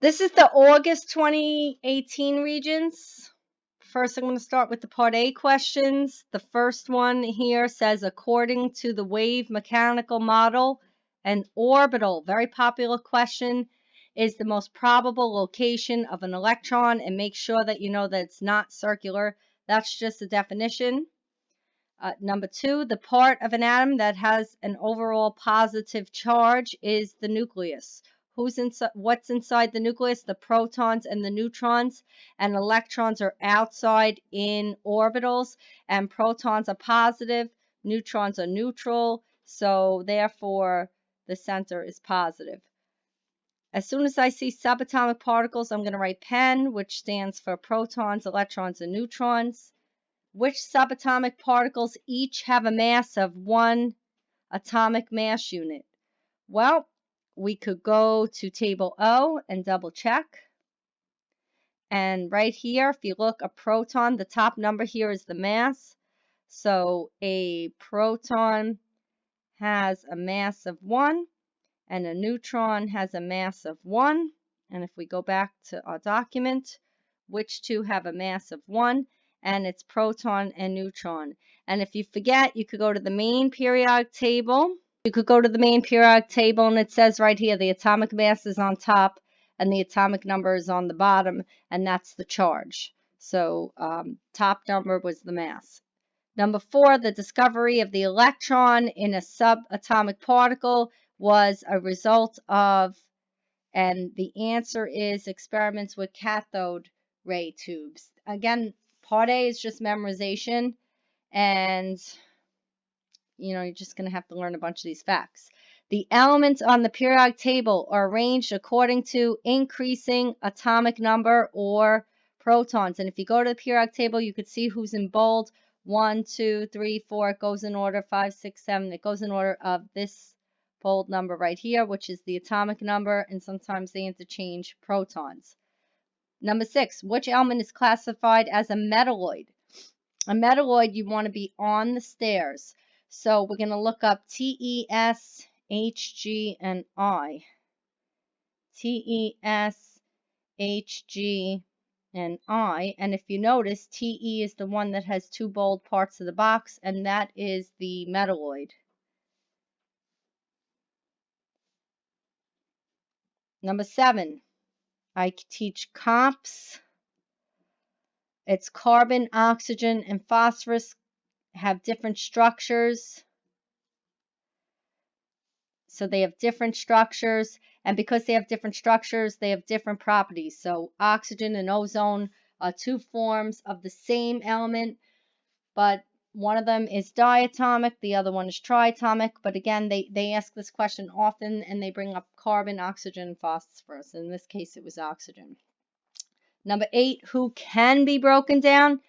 This is the August 2018 Regents. First, I'm going to start with the Part A questions. The first one here says, according to the wave mechanical model, an orbital, very popular question, is the most probable location of an electron, and make sure that you know that it's not circular. That's just a definition. Number two, the part of an atom that has an overall positive charge is the nucleus. What's inside the nucleus? The protons and the neutrons, and electrons are outside in orbitals, and protons are positive, neutrons are neutral, so therefore the center is positive. As soon as I see subatomic particles, I'm going to write PEN, which stands for protons, electrons, and neutrons. Which subatomic particles each have a mass of 1 atomic mass unit? Well, we could go to table O and double check. And right here, if you look, a proton, the top number here is the mass. So a proton has a mass of 1, and a neutron has a mass of 1. And if we go back to our document, which two have a mass of 1? And it's proton and neutron. And if you forget, you could go to the main periodic table. You could go to the main periodic table, and it says right here the atomic mass is on top and the atomic number is on the bottom, and that's the charge. So top number was the mass. Number 4, the discovery of the electron in a subatomic particle was a result of, and the answer is experiments with cathode ray tubes. Again, Part A is just memorization, and you're just going to have to learn a bunch of these facts. The elements on the periodic table are arranged according to increasing atomic number or protons. And if you go to the periodic table, you could see who's in bold. 1, 2, 3, 4. It goes in order. 5, 6, 7. It goes in order of this bold number right here, which is the atomic number, and sometimes they interchange protons. Number 6, which element is classified as a metalloid? A metalloid, you want to be on the stairs. So we're going to look up TES, HG, and I. TES, HG, and I. And if you notice, TE is the one that has 2 bold parts of the box, and that is the metalloid. Number 7, I teach comps. It's carbon, oxygen, and phosphorus have different structures. So they have different structures, and because they have different structures, they have different properties. So oxygen and ozone are 2 forms of the same element, but one of them is diatomic, the other one is triatomic. But again, they ask this question often, and they bring up carbon, oxygen, and phosphorus. In this case, it was oxygen. Number 8, who can be broken down?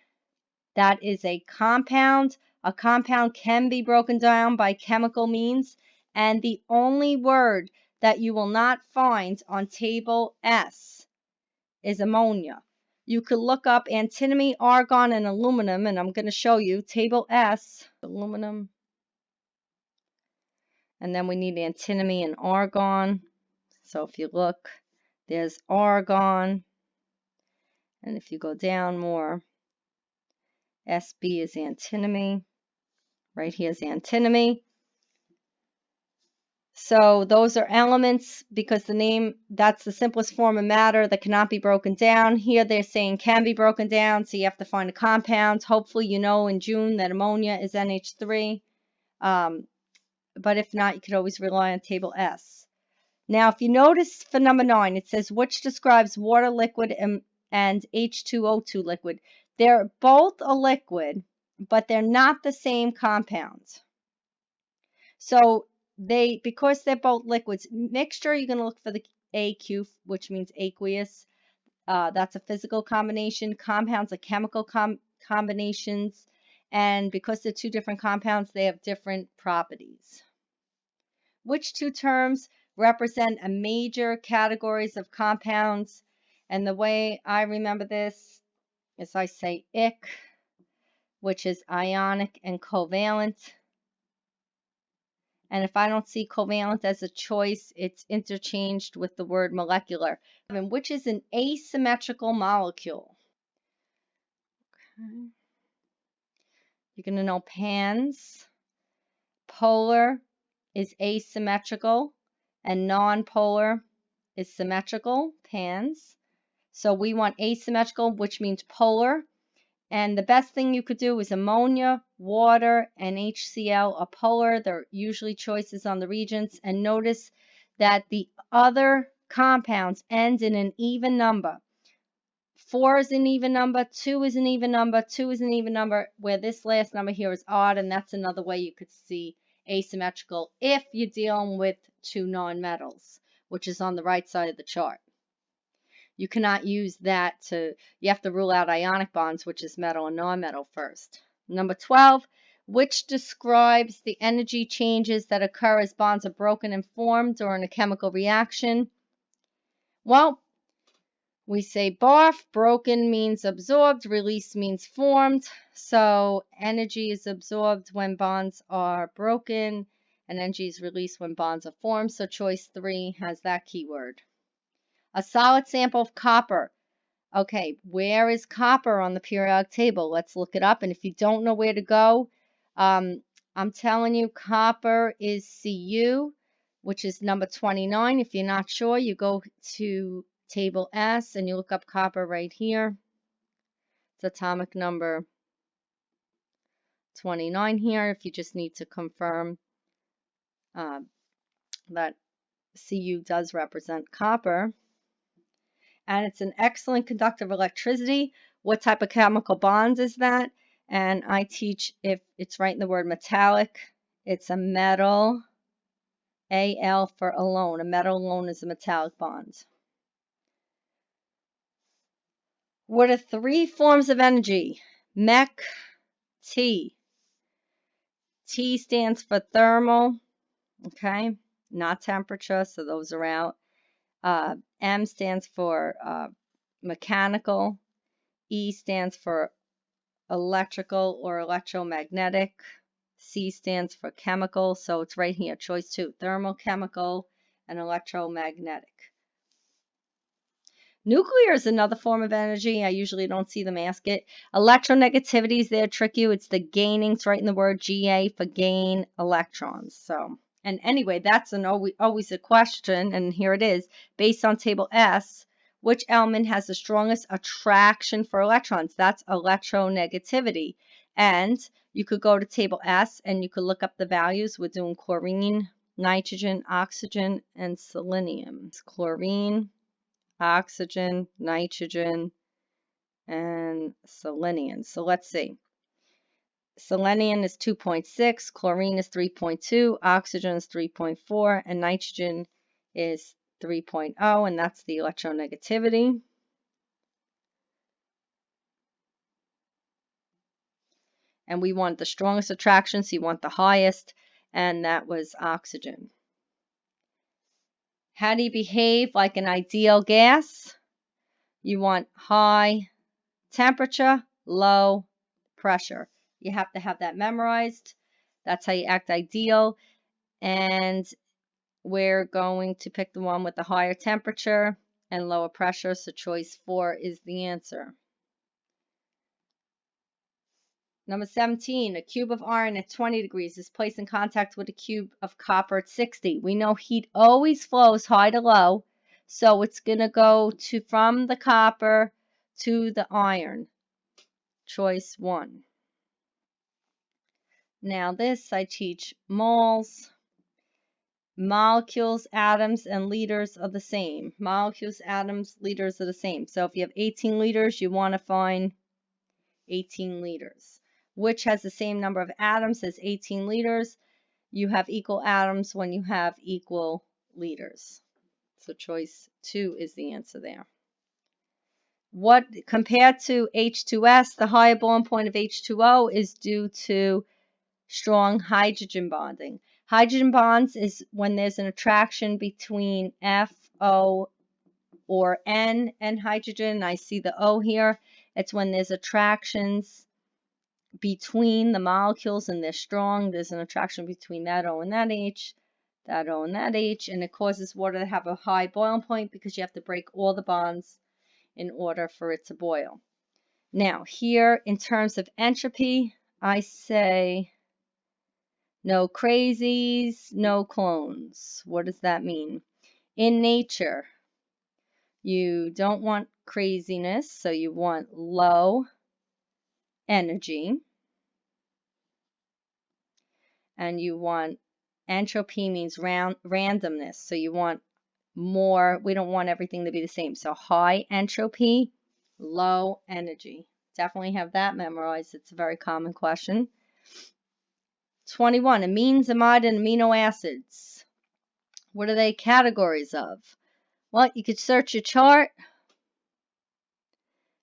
That is a compound. A compound can be broken down by chemical means. And the only word that you will not find on table S is ammonia. You could look up antimony, argon, and aluminum, and I'm going to show you table S, aluminum. And then we need antimony and argon. So if you look, there's argon. And if you go down more, SB is antimony. Right here is antimony. So those are elements because the name, that's the simplest form of matter that cannot be broken down. Here they're saying can be broken down, so you have to find a compound. Hopefully you know in June that ammonia is NH3. But if not, you could always rely on table S. Now, if you notice for number 9, it says which describes water liquid and H2O2 liquid. They're both a liquid, but they're not the same compounds. So because they're both liquids, mixture, you're going to look for the AQ, which means aqueous. That's a physical combination. Compounds are chemical combinations. And because they're 2 different compounds, they have different properties. Which 2 terms represent a major categories of compounds? And the way I remember this is I say ic, which is ionic and covalent. And if I don't see covalent as a choice, it's interchanged with the word molecular, which is an asymmetrical molecule. Okay. You're going to know PANS. Polar is asymmetrical and non-polar is symmetrical, PANS. So we want asymmetrical, which means polar. And the best thing you could do is ammonia, water, and HCl are polar. They're usually choices on the Regents. And notice that the other compounds end in an even number. 4 is an even number, 2 is an even number, 2 is an even number, where this last number here is odd, and that's another way you could see asymmetrical if you're dealing with two nonmetals, which is on the right side of the chart. You cannot use that you have to rule out ionic bonds, which is metal and nonmetal first. Number 12, which describes the energy changes that occur as bonds are broken and formed during a chemical reaction. Well, we say BARF, broken means absorbed, release means formed. So energy is absorbed when bonds are broken, and energy is released when bonds are formed. So choice 3 has that keyword. A solid sample of copper. Okay, where is copper on the periodic table? Let's look it up. And if you don't know where to go, I'm telling you, copper is Cu, which is number 29. If you're not sure, you go to table S and you look up copper right here. It's atomic number 29 here if you just need to confirm that Cu does represent copper. And it's an excellent conductor of electricity. What type of chemical bonds is that? And I teach, if it's right in the word metallic, it's a metal, Al for alone. A metal alone is a metallic bond. What are 3 forms of energy? Mech, T. T stands for thermal, okay, not temperature, so those are out. M stands for mechanical. E stands for electrical or electromagnetic. C stands for chemical, so it's right here, choice 2, thermal, chemical, and electromagnetic. Nuclear is another form of energy. I usually don't see them ask it. Electronegativity is there, trick you. It's the gaining. It's right in the word Ga for gain electrons. So, and anyway, that's always a question, and here it is. Based on table S, which element has the strongest attraction for electrons? That's electronegativity. And you could go to table S and you could look up the values. We're doing chlorine, nitrogen, oxygen, and selenium. It's chlorine, oxygen, nitrogen, and selenium. So let's see. Selenium is 2.6, chlorine is 3.2, oxygen is 3.4, and nitrogen is 3.0, and that's the electronegativity. And we want the strongest attraction, so you want the highest, and that was oxygen. How do you behave like an ideal gas? You want high temperature, low pressure. You have to have that memorized. That's how you act ideal. And we're going to pick the one with the higher temperature and lower pressure. So choice 4 is the answer. Number 17, a cube of iron at 20 degrees is placed in contact with a cube of copper at 60. We know heat always flows high to low. So it's going to go from the copper to the iron. Choice 1. Now this I teach moles. Molecules, atoms, and liters are the same. Molecules, atoms, liters are the same. So if you have 18 liters, you want to find 18 liters. Which has the same number of atoms as 18 liters. You have equal atoms when you have equal liters. So choice 2 is the answer there. What compared to H2S, the higher boiling point of H2O is due to strong hydrogen bonding. Hydrogen bonds is when there's an attraction between F, O, or N and hydrogen. I see the O here. It's when there's attractions between the molecules and they're strong. There's an attraction between that O and that H, that O and that H, and it causes water to have a high boiling point because you have to break all the bonds in order for it to boil. Now, here in terms of entropy, I say no crazies, no clones. What does that mean? In nature, you don't want craziness, so you want low energy. And you want entropy means randomness, so you want more. We don't want everything to be the same. So high entropy, low energy. Definitely have that memorized. It's a very common question. 21, amines, amide, and amino acids. What are they categories of? Well, you could search your chart.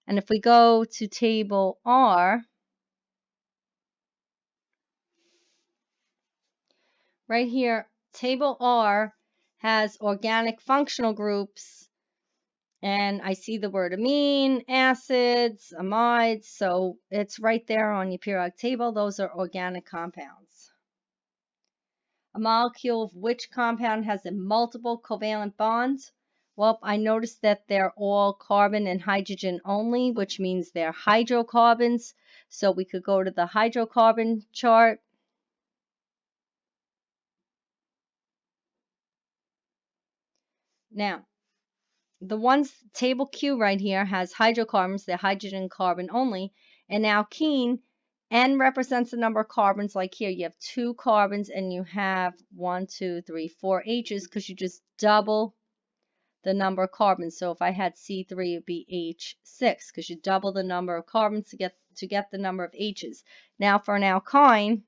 And if we go to table R, right here, table R has organic functional groups. And I see the word amine, acids, amides, so it's right there on your periodic table. Those are organic compounds. A molecule of which compound has a multiple covalent bonds? Well, I noticed that they're all carbon and hydrogen only, which means they're hydrocarbons. So we could go to the hydrocarbon chart. Now, the ones, table Q right here has hydrocarbons, they're hydrogen carbon only, and alkene, N represents the number of carbons, like here you have 2 carbons and you have 1, 2, 3, 4 H's because you just double the number of carbons. So if I had C3, it'd be H6 because you double the number of carbons to get the number of H's. Now for an alkyne,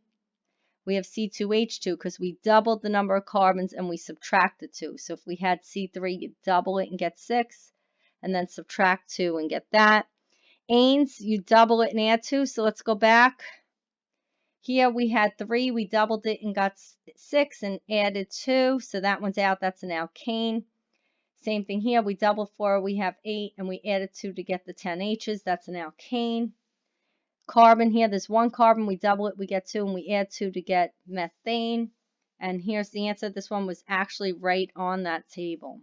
we have C2H2 because we doubled the number of carbons and we subtracted 2. So if we had C3, you double it and get 6, and then subtract 2 and get that. Anes, you double it and add 2. So let's go back. Here we had 3, we doubled it and got 6 and added 2. So that one's out, that's an alkane. Same thing here, we doubled 4, we have 8, and we added 2 to get the 10 H's, that's an alkane. Carbon here, there's 1 carbon, we double it, we get 2, and we add 2 to get methane. And here's the answer. This one was actually right on that table.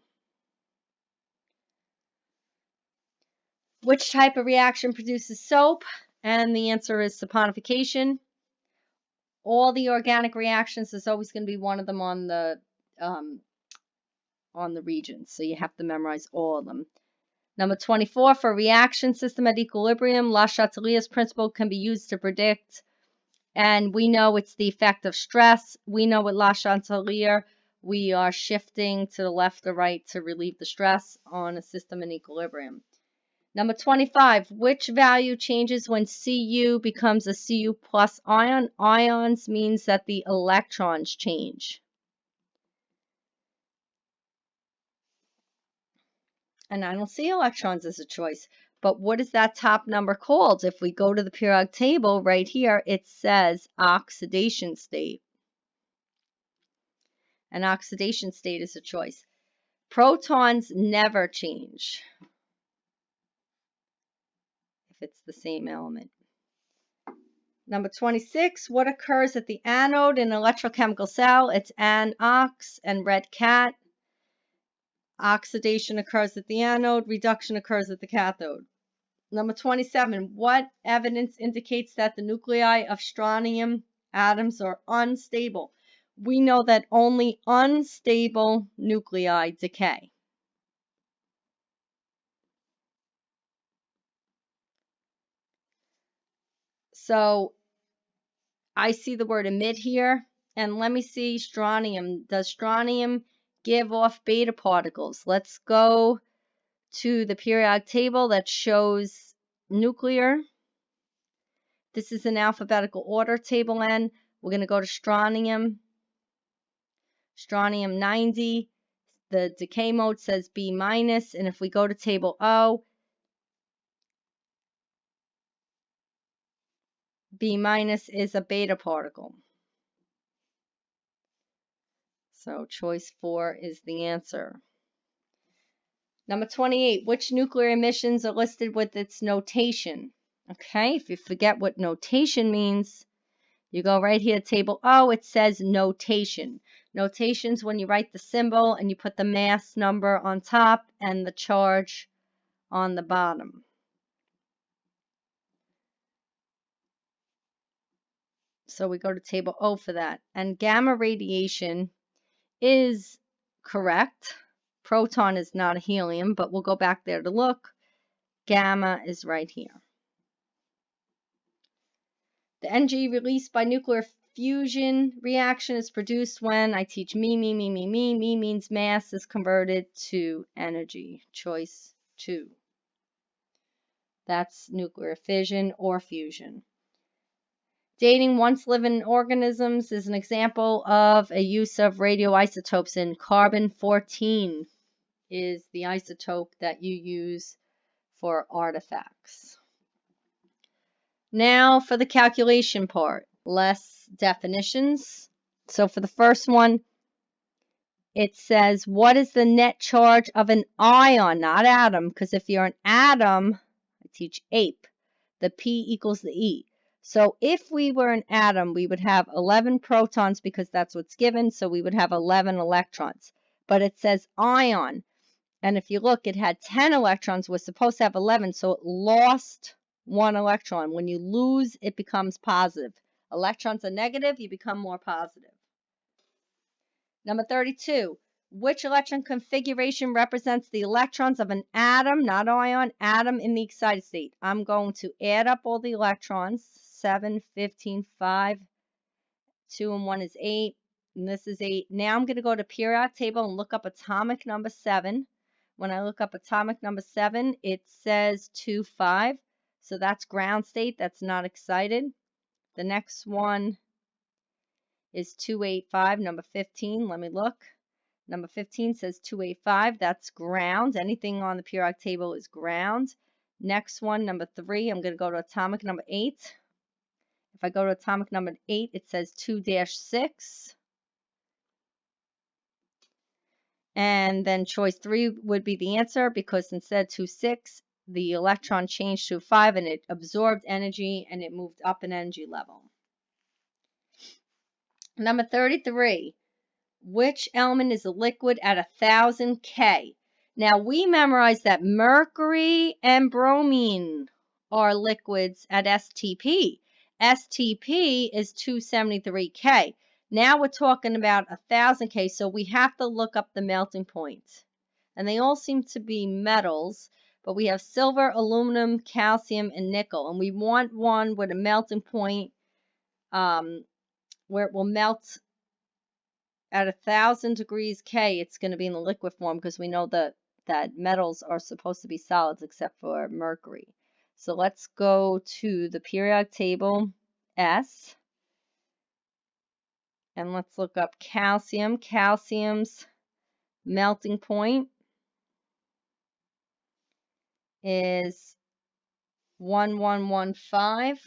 Which type of reaction produces soap? And the answer is saponification. All the organic reactions, there's always going to be one of them on the Regents, so you have to memorize all of them. Number 24, for a reaction system at equilibrium, Le Chatelier's principle can be used to predict, and we know it's the effect of stress. We know with Le Chatelier, we are shifting to the left or right to relieve the stress on a system in equilibrium. Number 25, which value changes when Cu becomes a Cu plus ion? Ions means that the electrons change. And I don't see electrons as a choice. But what is that top number called? If we go to the periodic table right here, it says oxidation state. And oxidation state is a choice. Protons never change if it's the same element. Number 26, what occurs at the anode in an electrochemical cell? It's anox and red cat. Oxidation occurs at the anode, reduction occurs at the cathode. Number 27, what evidence indicates that the nuclei of strontium atoms are unstable? We know that only unstable nuclei decay. So I see the word emit here, and let me see strontium. Does strontium give off beta particles? Let's go to the periodic table that shows nuclear. This is an alphabetical order, table N. We're going to go to strontium. Strontium 90. The decay mode says B minus, and if we go to table O, B minus is a beta particle. So choice 4 is the answer. Number 28, which nuclear emissions are listed with its notation? Okay, if you forget what notation means, you go right here to table O, it says notation. Notation's when you write the symbol and you put the mass number on top and the charge on the bottom. So we go to table O for that. And gamma radiation is correct. Proton is not a helium, but we'll go back there to look. Gamma is right here. The energy released by nuclear fusion reaction is produced when I teach me means mass is converted to energy. Choice 2. That's nuclear fission or fusion. Dating once living organisms is an example of a use of radioisotopes in carbon-14 is the isotope that you use for artifacts. Now for the calculation part, less definitions. So for the first one, it says, what is the net charge of an ion, not atom? Because if you're an atom, I teach ape, the P equals the E. So if we were an atom, we would have 11 protons because that's what's given. So we would have 11 electrons. But it says ion. And if you look, it had 10 electrons, was supposed to have 11, so it lost 1 electron. When you lose, it becomes positive. Electrons are negative, you become more positive. Number 32, which electron configuration represents the electrons of an atom, not ion, atom in the excited state? I'm going to add up all the electrons, 7, 15, 5, 2 and 1 is 8, and this is 8. Now I'm going to go to periodic table and look up atomic number 7. When I look up atomic number 7, it says 2, 5. So that's ground state. That's not excited. The next one is 285, number 15. Let me look. Number 15 says 285. That's ground. Anything on the periodic table is ground. Next one, number 3, I'm going to go to atomic number 8. If I go to atomic number 8, it says 2-6. And then choice 3 would be the answer because instead 2-6, the electron changed to 5 and it absorbed energy and it moved up in energy level. Number 33, which element is a liquid at 1000 K? Now we memorized that mercury and bromine are liquids at STP. STP is 273 K. Now we're talking about 1000 K, so we have to look up the melting point. And they all seem to be metals, but we have silver, aluminum, calcium, and nickel. And we want one with a melting point where it will melt at 1000 degrees K. It's going to be in the liquid form because we know that metals are supposed to be solids except for mercury. So let's go to the periodic table S. And let's look up calcium. Calcium's melting point is 1115.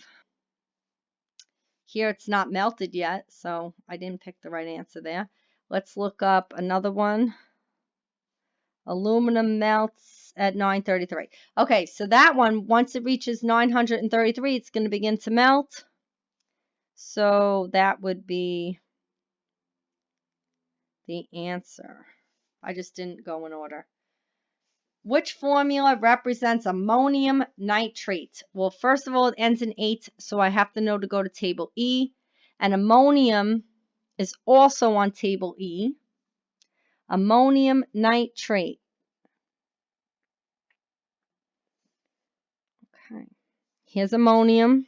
Here it's not melted yet, so I didn't pick the right answer there. Let's look up another one. Aluminum melts at 933. Okay, so that one, once it reaches 933, it's going to begin to melt. So that would be the answer. I just didn't go in order. Which formula represents ammonium nitrate? Well, first of all, it ends in 8, so I have to know to go to table E. And ammonium is also on table E. Ammonium nitrate. Okay. Here's ammonium.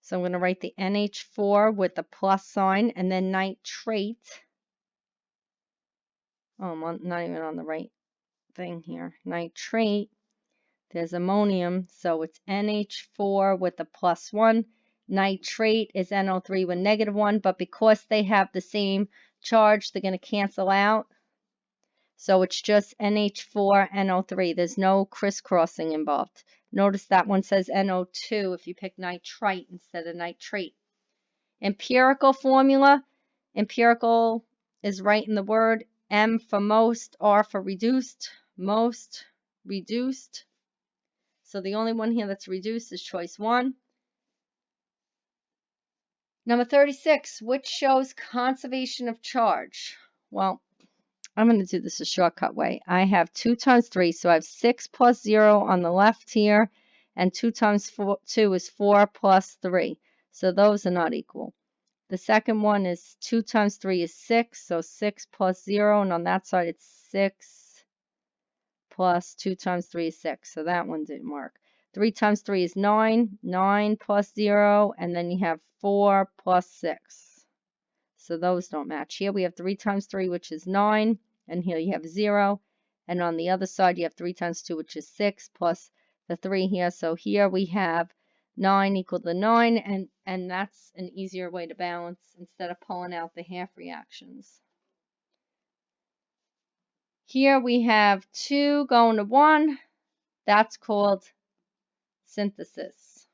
So I'm going to write the NH4 with the plus sign and then nitrate. Oh, I'm not even on the right thing here. Nitrate. There's ammonium, so it's NH4 with the plus 1. Nitrate is NO3 with negative 1, but because they have the same charge, they're going to cancel out. So it's just NH4, NO3. There's no crisscrossing involved. Notice that one says NO2 if you pick nitrite instead of nitrate. Empirical formula. Empirical is right in the word. M for most, R for reduced. Most reduced. So the only one here that's reduced is choice 1. Number 36, which shows conservation of charge? Well, I'm going to do this a shortcut way. I have 2 times 3, so I have 6 plus 0 on the left here, and 2 times 2 is 4 plus 3. So those are not equal. The second one is 2 times 3 is 6, so 6 plus 0, and on that side it's 6 plus 2 times 3 is 6, so that one didn't work. 3 times 3 is 9, 9 plus 0, and then you have 4 plus 6. So those don't match. Here we have 3 times 3, which is 9, and here you have 0. And on the other side, you have 3 times 2, which is 6, plus the 3 here. So here we have 9 equal to 9, and that's an easier way to balance instead of pulling out the half reactions. Here we have 2 going to 1. That's called synthesis.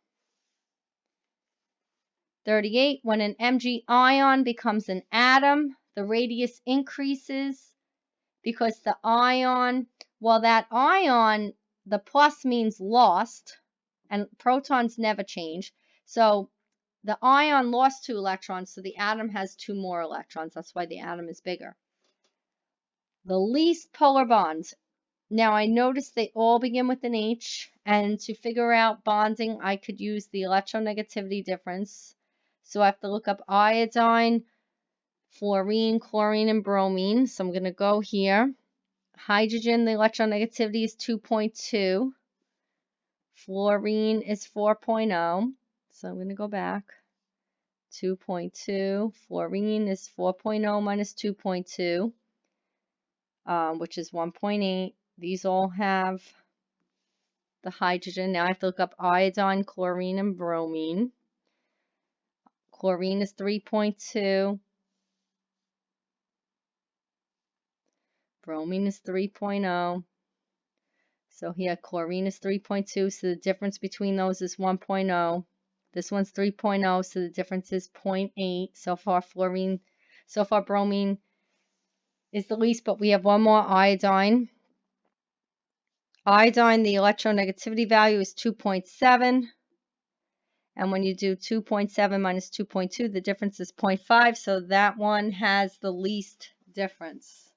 38, when an Mg ion becomes an atom, the radius increases because the ion, well, that ion, the plus means lost, and protons never change. So the ion lost 2 electrons, so the atom has 2 more electrons. That's why the atom is bigger. The least polar bonds. Now I noticed they all begin with an H, and to figure out bonding, I could use the electronegativity difference. So I have to look up iodine, fluorine, chlorine, and bromine. So I'm going to go here. Hydrogen, the electronegativity is 2.2. Fluorine is 4.0. So I'm going to go back. 2.2. Fluorine is 4.0 minus 2.2, which is 1.8. These all have the hydrogen. Now I have to look up iodine, chlorine, and bromine. Chlorine is 3.2. Bromine is 3.0. So here chlorine is 3.2, so the difference between those is 1.0. This one's 3.0, so the difference is 0.8. So far bromine is the least, but we have one more, iodine. Iodine, the electronegativity value is 2.7. And when you do 2.7 minus 2.2, the difference is 0.5. So that one has the least difference.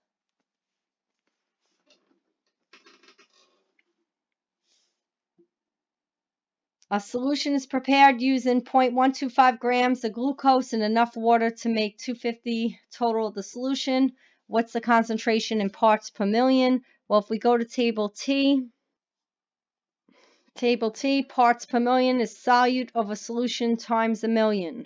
A solution is prepared using 0.125 grams of glucose and enough water to make 250 total of the solution. What's the concentration in parts per million? Well, if we go to table T, parts per million is solute of a solution times a million.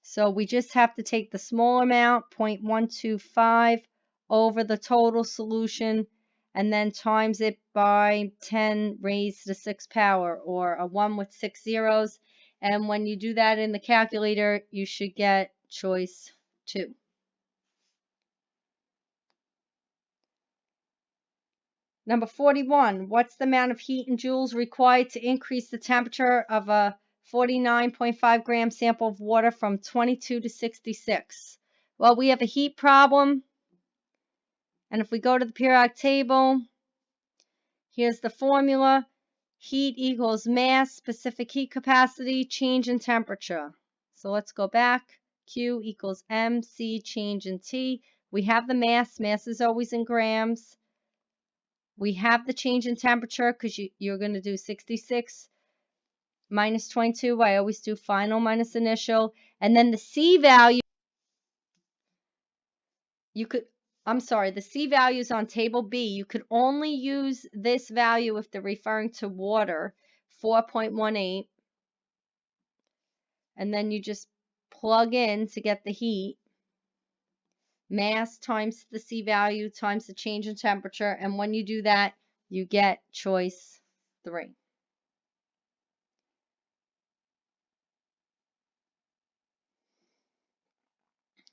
So we just have to take the small amount, 0.125, over the total solution, and then times it by 10 raised to the 6th power, or a 1 with 6 zeros. And when you do that in the calculator, you should get choice 2. Number 41, what's the amount of heat in joules required to increase the temperature of a 49.5 gram sample of water from 22 to 66? Well, we have a heat problem. And if we go to the periodic table, here's the formula. Heat equals mass, specific heat capacity, change in temperature. So let's go back. Q equals MC, change in T. We have the mass. Mass is always in grams. We have the change in temperature because you're going to do 66 minus 22. I always do final minus initial. And then the C value, the C value is on table B. You could only use this value if they're referring to water, 4.18. And then you just plug in to get the heat. Mass times the C value times the change in temperature. And when you do that, you get choice 3.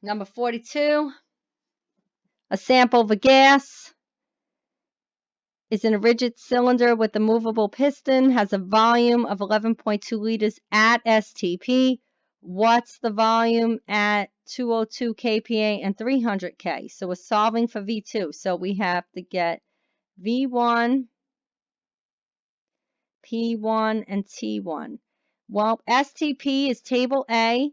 Number 42, a sample of a gas is in a rigid cylinder with a movable piston, has a volume of 11.2 liters at STP. What's the volume at 202 kPa and 300 K? So we're solving for V2. So we have to get V1 P1, and T1. Well, STP is table A,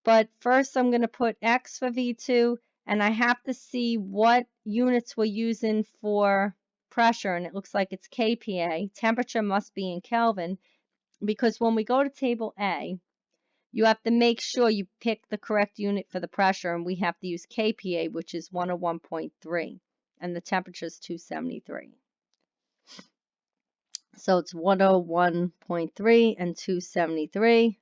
but first I'm going to put X for V2, and I have to see what units we're using for pressure, and it looks like it's kPa. Temperature must be in Kelvin, because when we go to table A, you have to make sure you pick the correct unit for the pressure, and we have to use kPa, which is 101.3, and the temperature is 273. So it's 101.3 and 273.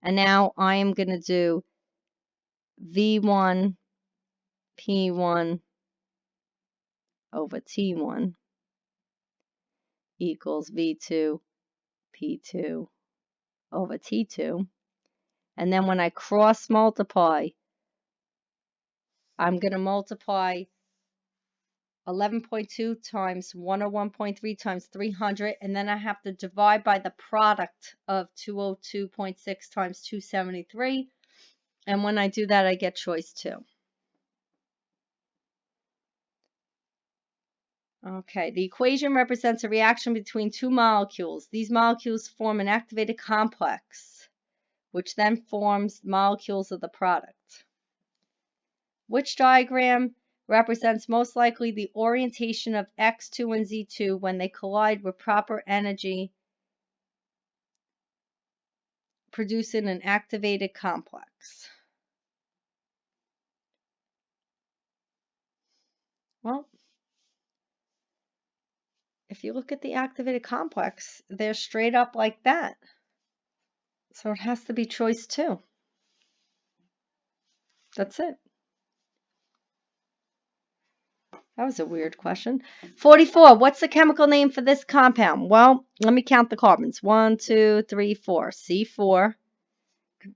And now I am going to do V1 P1 over T1 equals V2 P2 over T2. And then when I cross multiply, I'm going to multiply 11.2 times 101.3 times 300, and then I have to divide by the product of 202.6 times 273. And when I do that, I get choice 2. Okay, the equation represents a reaction between two molecules. These molecules form an activated complex, which then forms molecules of the product. Which diagram represents most likely the orientation of X2 and Z2 when they collide with proper energy, producing an activated complex? Well, if you look at the activated complex, they're straight up like that. So it has to be choice 2. That's it. That was a weird question. 44. What's the chemical name for this compound? Well, let me count the carbons. 1, 2, 3, 4. C4.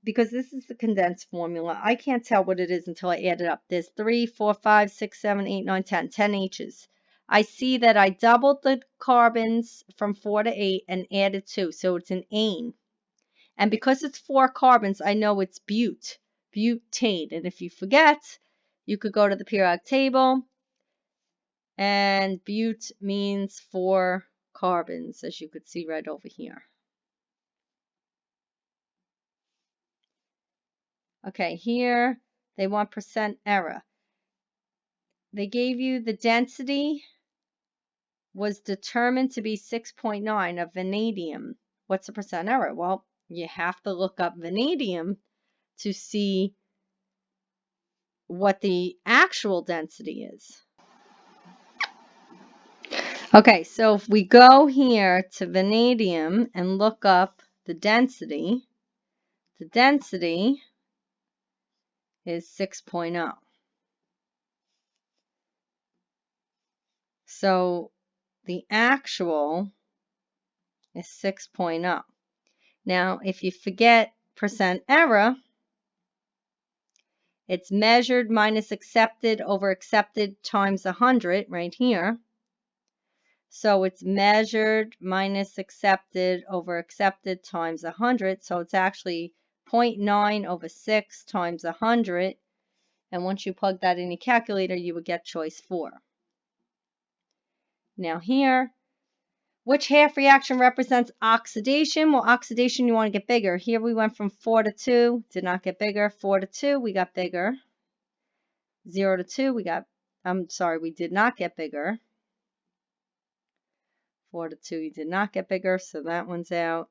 Because this is the condensed formula, I can't tell what it is until I add it up. There's 3, 4, 5, 6, 7, 8, 9, 10. 10 H's. I see that I doubled the carbons from 4 to 8 and added 2. So it's an ane. And because it's 4 carbons, I know it's butane. And if you forget, you could go to the periodic table. And but means 4 carbons, as you could see right over here. Okay, here they want percent error. They gave you the density was determined to be 6.9 of vanadium. What's the percent error? Well, you have to look up vanadium to see what the actual density is. Okay, so if we go here to vanadium and look up the density is 6.0. So the actual is 6.0. Now, if you forget percent error, it's measured minus accepted over accepted times 100 right here. So it's measured minus accepted over accepted times 100. So it's actually 0.9 over 6 times 100. And once you plug that in your calculator, you would get choice 4. Now here, which half reaction represents oxidation? Well, oxidation, you want to get bigger. Here we went from 4 to 2, did not get bigger. 4 to 2, we got bigger. 0 to 2, we did not get bigger. 4 to 2, you did not get bigger, so that one's out.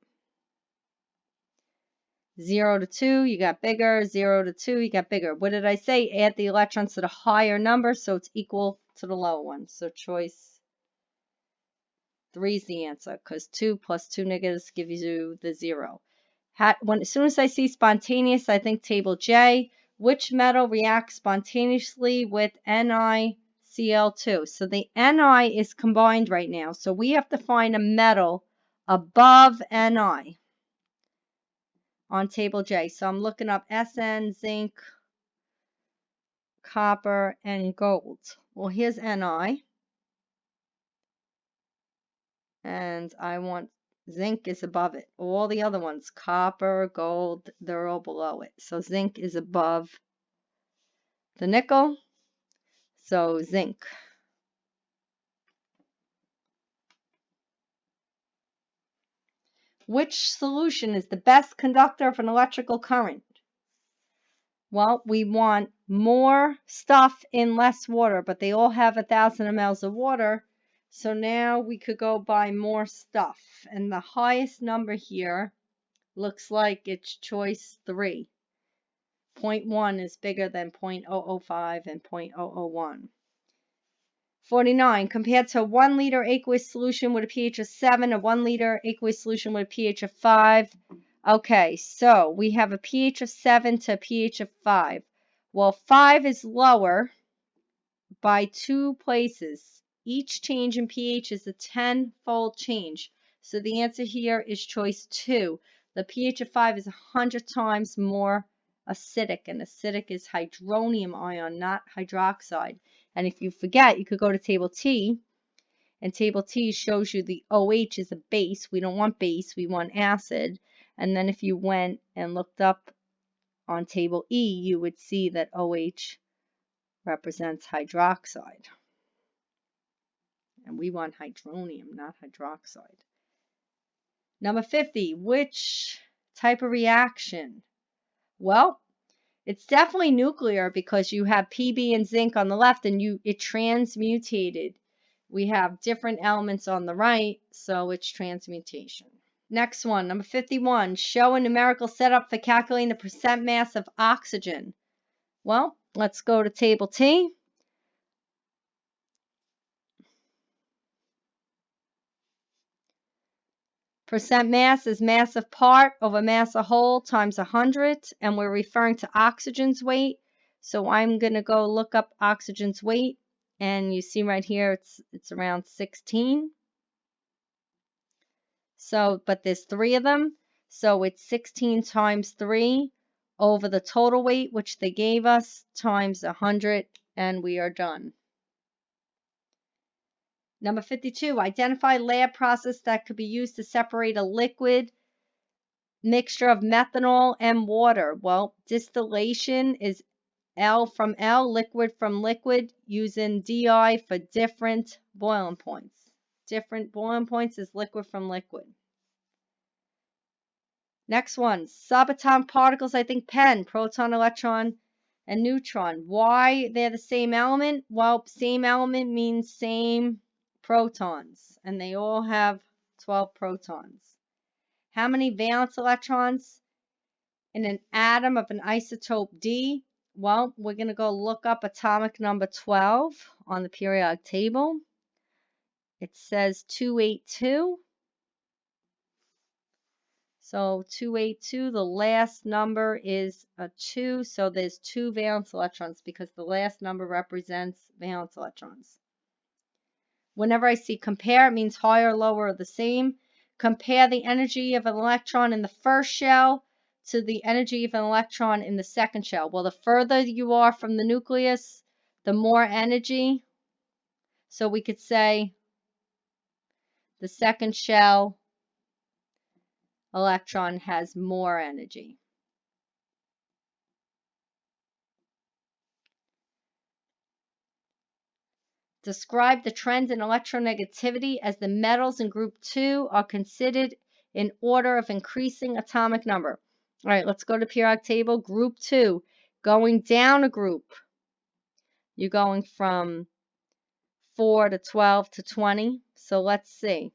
0 to 2, you got bigger. 0 to 2, you got bigger. What did I say? Add the electrons to the higher number, so it's equal to the lower one. So choice 3 is the answer, because 2 plus 2 negatives gives you the 0. As soon as I see spontaneous, I think table J. Which metal reacts spontaneously with NiCl2? So the Ni is combined right now. So we have to find a metal above Ni on table J. So I'm looking up Sn, zinc, copper, and gold. Well, here's Ni. And I want zinc is above it. All the other ones, copper, gold, they're all below it. So zinc is above the nickel. So zinc. Which solution is the best conductor of an electrical current? Well, we want more stuff in less water, but they all have 1,000 mLs of water. So now we could go buy more stuff. And the highest number here looks like it's choice 3. 0.1 is bigger than 0.005 and 0.001. 49. Compared to a 1 liter aqueous solution with a pH of 7, a 1 liter aqueous solution with a pH of 5. Okay, so we have a pH of 7 to a pH of 5. Well, 5 is lower by 2 places. Each change in pH is a 10-fold change. So the answer here is choice 2. The pH of 5 is 100 times more acidic, and acidic is hydronium ion, not hydroxide. And if you forget, you could go to table T, and table T shows you the OH is a base. We don't want base, we want acid. And then if you went and looked up on table E, you would see that OH represents hydroxide. And we want hydronium, not hydroxide. Number 50, which type of reaction? Well, it's definitely nuclear because you have Pb and zinc on the left and it transmutated. We have different elements on the right, so it's transmutation. Next one, number 51, show a numerical setup for calculating the percent mass of oxygen. Well, let's go to table T. Percent mass is mass of part over mass of whole times 100, and we're referring to oxygen's weight. So I'm going to go look up oxygen's weight, and you see right here it's around 16. So, but there's 3 of them, so it's 16 times 3 over the total weight, which they gave us, times 100, and we are done. Number 52, identify lab process that could be used to separate a liquid mixture of methanol and water. Well, distillation is L from L, liquid from liquid, using DI for different boiling points. Different boiling points is liquid from liquid. Next one, subatomic particles, I think pen, proton, electron, and neutron. Why they're the same element? Well, same element means same protons, and they all have 12 protons. How many valence electrons in an atom of an isotope D? Well, we're going to go look up atomic number 12 on the periodic table. It says 282. So 282, the last number is a 2, so there's 2 valence electrons because the last number represents valence electrons. Whenever I see compare, it means higher, lower, or the same. Compare the energy of an electron in the first shell to the energy of an electron in the second shell. Well, the further you are from the nucleus, the more energy. So we could say the second shell electron has more energy. Describe the trend in electronegativity as the metals in group 2 are considered in order of increasing atomic number. All right, let's go to periodic table. Group 2, going down a group. You're going from 4 to 12 to 20. So let's see.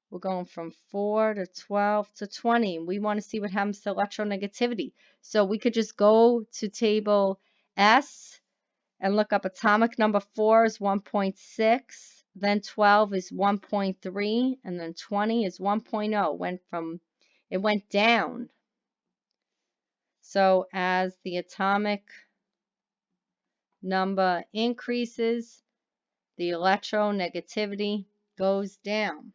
We're going from 4 to 12 to 20. We want to see what happens to electronegativity. So we could just go to table S and look up atomic number 4 is 1.6, then 12 is 1.3, and then 20 is 1.0. It went down. So as the atomic number increases, the electronegativity goes down.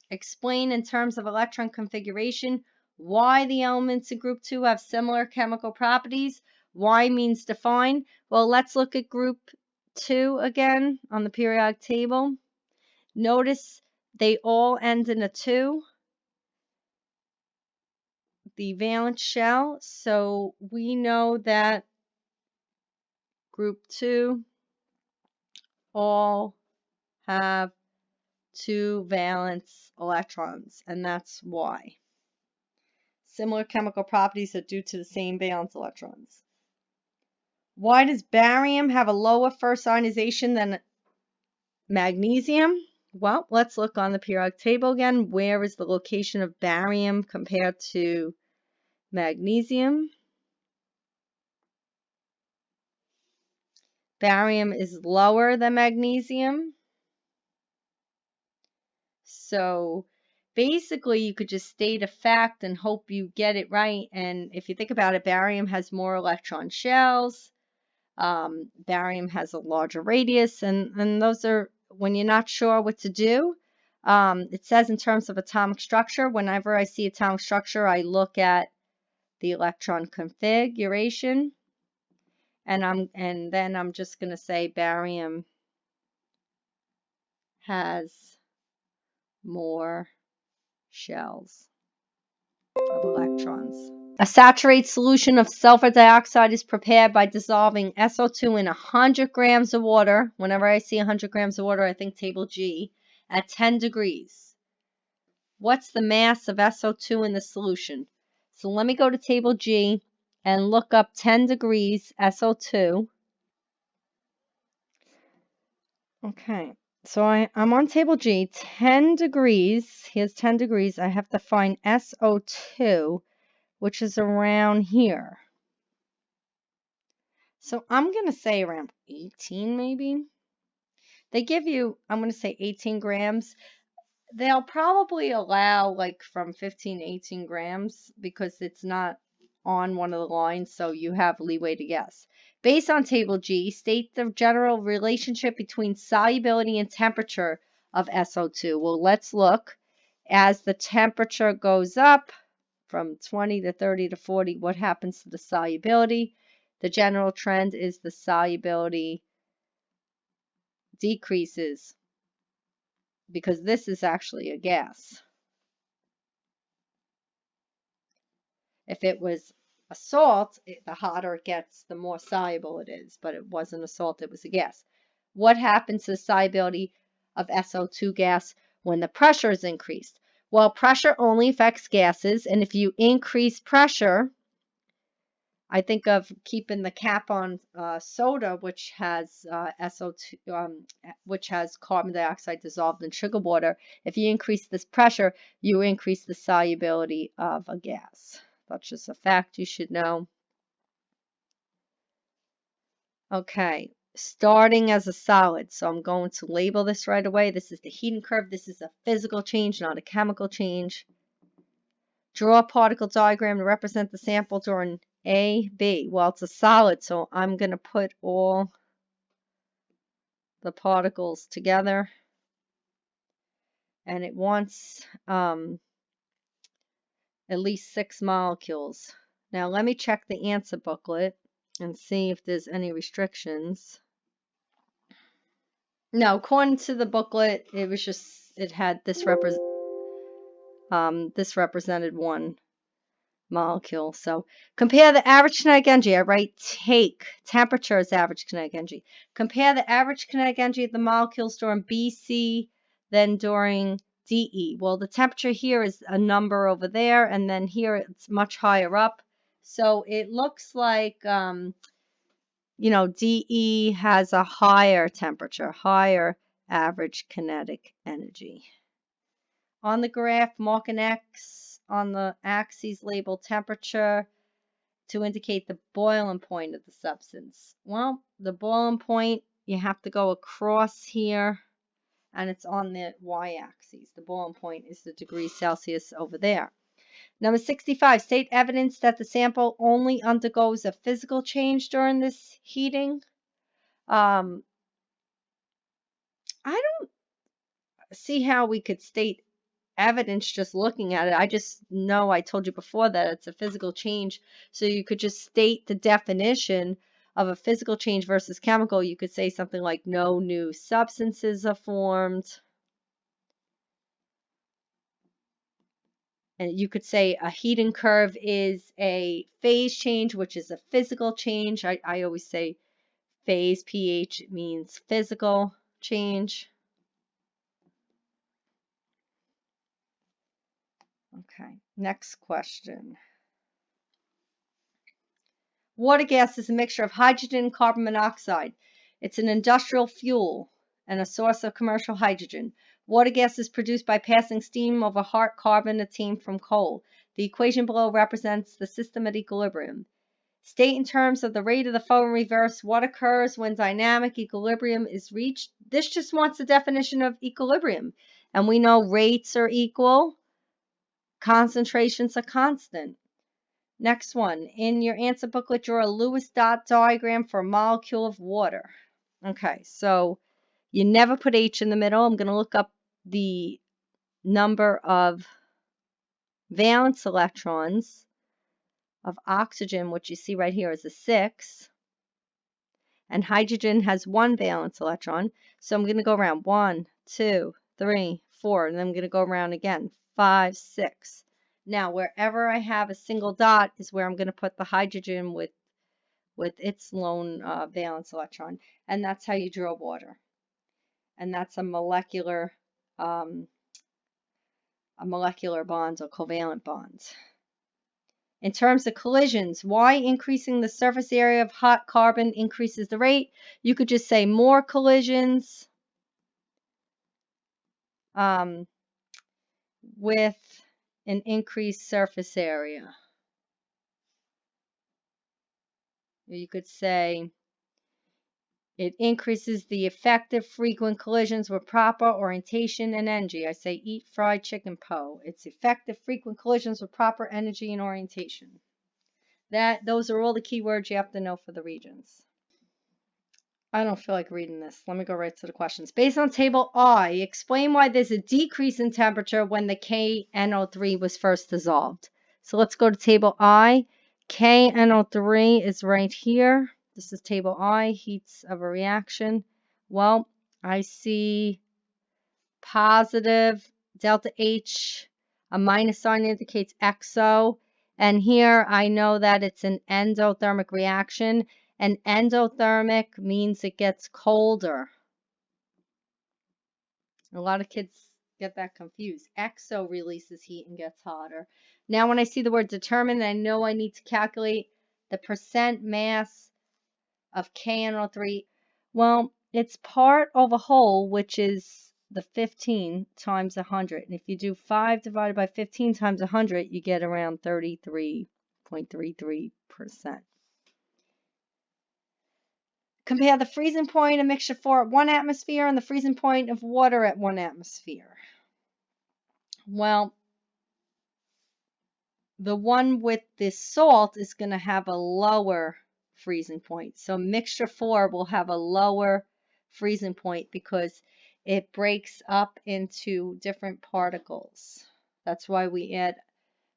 Explain in terms of electron configuration why the elements in group 2 have similar chemical properties. Y means define. Well, let's look at group 2 again on the periodic table. Notice they all end in a 2, the valence shell. So we know that Group 2 all have 2 valence electrons, and that's why. Similar chemical properties are due to the same valence electrons. Why does barium have a lower first ionization than magnesium? Well, let's look on the periodic table again. Where is the location of barium compared to magnesium? Barium is lower than magnesium. So basically, you could just state a fact and hope you get it right. And if you think about it, barium has more electron shells. Barium has a larger radius, and those are, when you're not sure what to do, it says in terms of atomic structure. Whenever I see atomic structure, I look at the electron configuration, and then I'm just going to say barium has more shells of electrons. A saturated solution of sulfur dioxide is prepared by dissolving SO2 in 100 grams of water. Whenever I see 100 grams of water, I think table G, at 10 degrees. What's the mass of SO2 in the solution? So let me go to table G and look up 10 degrees SO2. Okay, so I'm on table G, 10 degrees. Here's 10 degrees. I have to find SO2, which is around here. So I'm going to say around 18 maybe. They give you, I'm going to say 18 grams. They'll probably allow like from 15 to 18 grams because it's not on one of the lines, so you have leeway to guess. Based on table G, state the general relationship between solubility and temperature of SO2. Well, let's look. As the temperature goes up from 20 to 30 to 40, what happens to the solubility? The general trend is the solubility decreases because this is actually a gas. If it was a salt, the hotter it gets, the more soluble it is, but it wasn't a salt, it was a gas. What happens to the solubility of SO2 gas when the pressure is increased? Well, pressure only affects gases, and if you increase pressure, I think of keeping the cap on soda, which has SO2, which has carbon dioxide dissolved in sugar water. If you increase this pressure, you increase the solubility of a gas. That's just a fact you should know. Okay, starting as a solid. So I'm going to label this right away. This is the heating curve. This is a physical change, not a chemical change. Draw a particle diagram to represent the sample during A, B. Well, it's a solid, so I'm going to put all the particles together. And it wants at least 6 molecules. Now, let me check the answer booklet and see if there's any restrictions. No, according to the booklet, it was just, it had this represented 1 molecule. So compare the average kinetic energy. I write take temperature as average kinetic energy. Compare the average kinetic energy of the molecules during BC, then during DE. Well, the temperature here is a number over there, and then here it's much higher up. So it looks like, you know, DE has a higher temperature, higher average kinetic energy. On the graph, mark an X on the axis labeled temperature to indicate the boiling point of the substance. Well, the boiling point, you have to go across here, and it's on the y-axis. The boiling point is the degrees Celsius over there. Number 65, state evidence that the sample only undergoes a physical change during this heating. I don't see how we could state evidence just looking at it. I just know I told you before that it's a physical change, so you could just state the definition of a physical change versus chemical. You could say something like no new substances are formed, and you could say a heating curve is a phase change, which is a physical change. I always say Phase, pH means physical change. Okay, next question. Water gas is a mixture of hydrogen and carbon monoxide. It's an industrial fuel and a source of commercial hydrogen. Water gas is produced by passing steam over hot carbon obtained from coal. The equation below represents the system at equilibrium. State in terms of the rate of the flow in reverse what occurs when dynamic equilibrium is reached. This just wants a definition of equilibrium. And we know rates are equal, concentrations are constant. Next one, in your answer booklet, draw a Lewis dot diagram for a molecule of water. Okay, so you never put H in the middle. I'm going to look up the number of valence electrons of oxygen, which you see right here is a 6. And hydrogen has 1 valence electron. So I'm going to go around 1, 2, 3, 4, and then I'm going to go around again, 5, 6. Now, wherever I have a single dot is where I'm going to put the hydrogen with its lone valence electron, and that's how you draw water. And that's a molecular bonds or covalent bonds. In terms of collisions, why increasing the surface area of hot carbon increases the rate? You could just say more collisions with an increased surface area. You could say it increases the effective frequent collisions with proper orientation and energy. I say eat fried chicken po. It's effective frequent collisions with proper energy and orientation. Those are all the keywords you have to know for the regions. I don't feel like reading this. Let me go right to the questions. Based on table I, explain why there's a decrease in temperature when the KNO3 was first dissolved. So let's go to table I. KNO3 is right here. This is table I, heats of a reaction. Well, I see positive delta H, a minus sign indicates XO. And here I know that it's an endothermic reaction. And endothermic means it gets colder. A lot of kids get that confused. Exo releases heat and gets hotter. Now when I see the word determine, I know I need to calculate the percent mass of KNO3. Well, it's part of a whole, which is the 15 times 100. And if you do 5 divided by 15 times 100, you get around 33.33%. Compare the freezing point of mixture 4 at 1 atmosphere and the freezing point of water at 1 atmosphere. Well, the one with the salt is going to have a lower freezing point. So mixture 4 will have a lower freezing point because it breaks up into different particles. That's why we add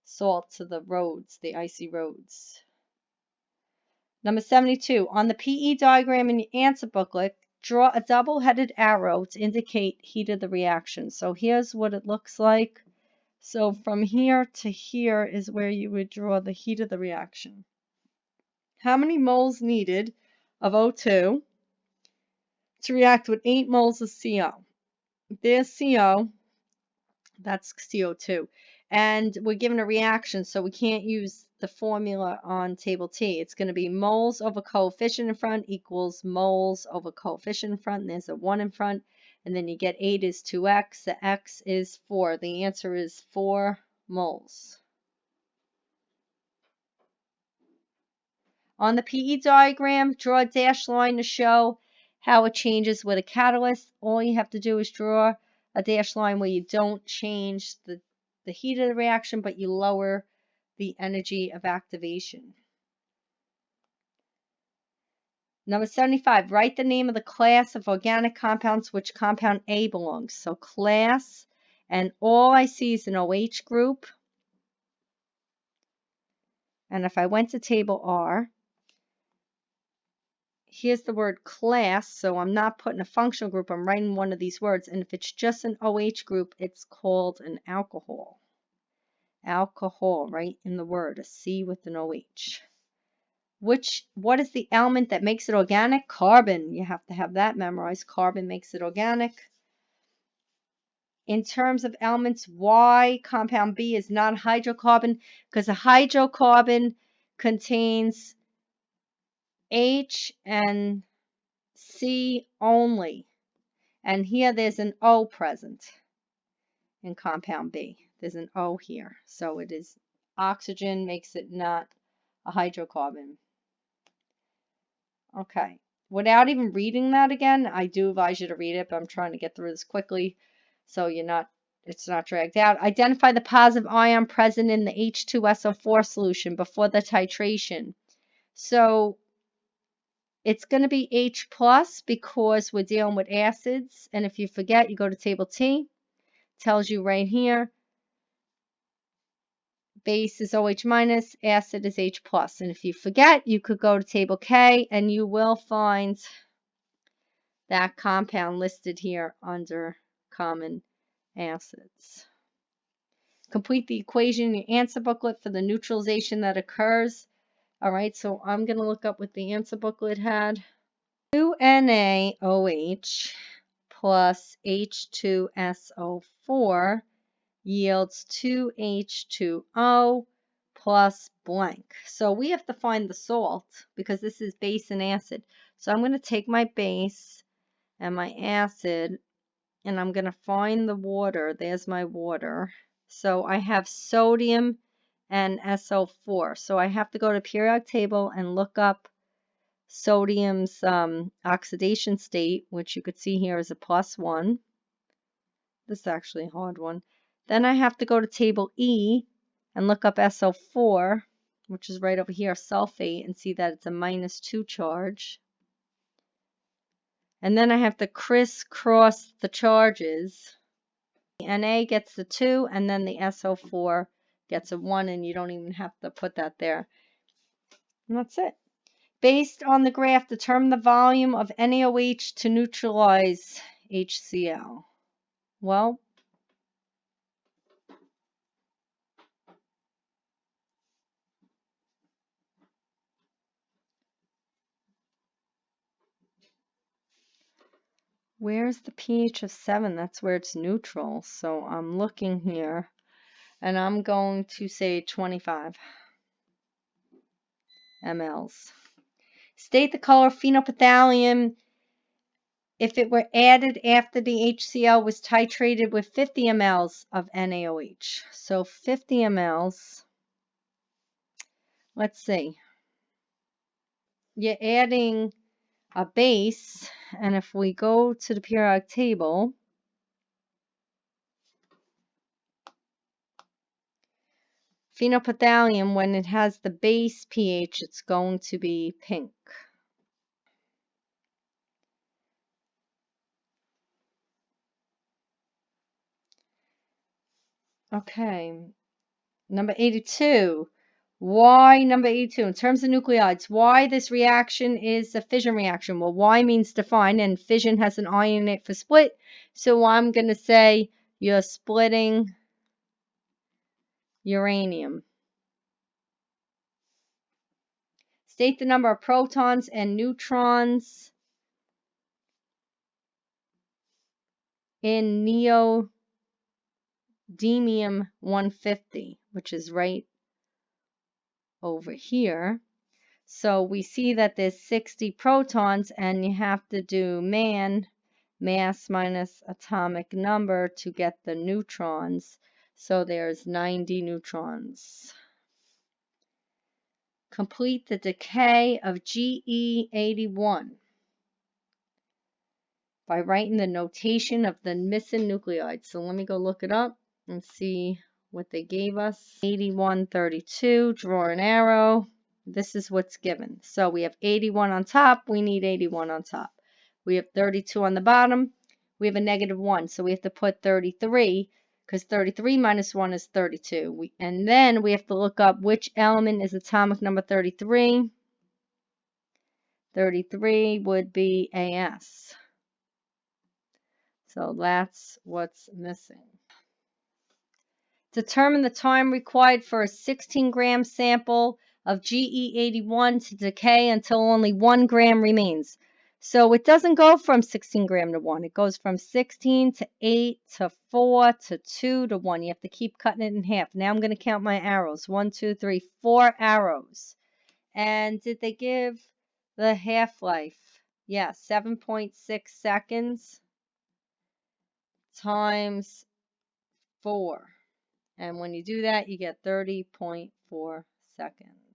salt to the roads, the icy roads. Number 72, on the PE diagram in your answer booklet, draw a double-headed arrow to indicate heat of the reaction. So here's what it looks like. So from here to here is where you would draw the heat of the reaction. How many moles needed of O2 to react with 8 moles of CO? There's CO, that's CO2. And we're given a reaction, so we can't use the formula on table T. It's going to be moles over coefficient in front equals moles over coefficient in front. And there's a 1 in front. And then you get 8 is 2x. The x is 4. The answer is 4 moles. On the PE diagram, draw a dashed line to show how it changes with a catalyst. All you have to do is draw a dashed line where you don't change the heat of the reaction, but you lower the energy of activation. Number 75, write the name of the class of organic compounds which compound A belongs. So class, and all I see is an OH group. And if I went to table R, here's the word class, so I'm not putting a functional group, I'm writing one of these words. And if it's just an OH group, it's called an alcohol. Alcohol, right in the word, a C with an OH. What is the element that makes it organic? Carbon. You have to have that memorized. Carbon makes it organic. In terms of elements, why compound B is not a hydrocarbon? Because a hydrocarbon contains H and C only. And here there's an O present in compound B. There's an O here. So it is oxygen makes it not a hydrocarbon. Okay. Without even reading that again, I do advise you to read it, but I'm trying to get through this quickly so it's not dragged out. Identify the positive ion present in the H2SO4 solution before the titration. So it's going to be H plus because we're dealing with acids. And if you forget, you go to table T. It tells you right here, base is OH minus, acid is H plus. And if you forget, you could go to table K and you will find that compound listed here under common acids. Complete the equation in your answer booklet for the neutralization that occurs. All right, so I'm going to look up what the answer booklet had. 2NaOH plus H2SO4 yields 2H2O plus blank. So we have to find the salt because this is base and acid. So I'm going to take my base and my acid and I'm going to find the water. There's my water. So I have sodium and SO4. So I have to go to periodic table and look up sodium's oxidation state, which you could see here is a +1. This is actually a hard one. Then I have to go to table E and look up SO4, which is right over here, sulfate, and see that it's a -2 charge. And then I have to crisscross the charges. The Na gets the 2, and then the SO4 gets a 1, and you don't even have to put that there. And that's it. Based on the graph, determine the volume of NaOH to neutralize HCl. Well, where's the pH of 7? That's where it's neutral. So I'm looking here, and I'm going to say 25 mLs. State the color of phenolphthalein if it were added after the HCl was titrated with 50 mLs of NaOH. So 50 mLs, let's see. You're adding a base, and if we go to the periodic table, phenolphthalein, when it has the base pH, it's going to be pink. Okay, number 82. Why, number 82, in terms of nucleides, why this reaction is a fission reaction? Well, Y means define, and fission has an I in it for split. So I'm going to say you're splitting uranium. State the number of protons and neutrons in neodymium 150, which is right over here. So we see that there's 60 protons, and you have to do mass minus atomic number to get the neutrons. So there's 90 neutrons. Complete the decay of GE81 by writing the notation of the missing nucleoids. So let me go look it up and see what they gave us. 8132, draw an arrow. This is what's given. So we have 81 on top. We need 81 on top. We have 32 on the bottom. We have a -1. So we have to put 33 because 33 minus 1 is 32. And then we have to look up which element is atomic number 33. 33 would be AS. So that's what's missing. Determine the time required for a 16-gram sample of GE81 to decay until only 1 gram remains. So it doesn't go from 16 gram to 1. It goes from 16 to 8 to 4 to 2 to 1. You have to keep cutting it in half. Now I'm going to count my arrows. 1, 2, 3, 4 arrows. And did they give the half-life? Yeah, 7.6 seconds times 4. And when you do that, you get 30.4 seconds.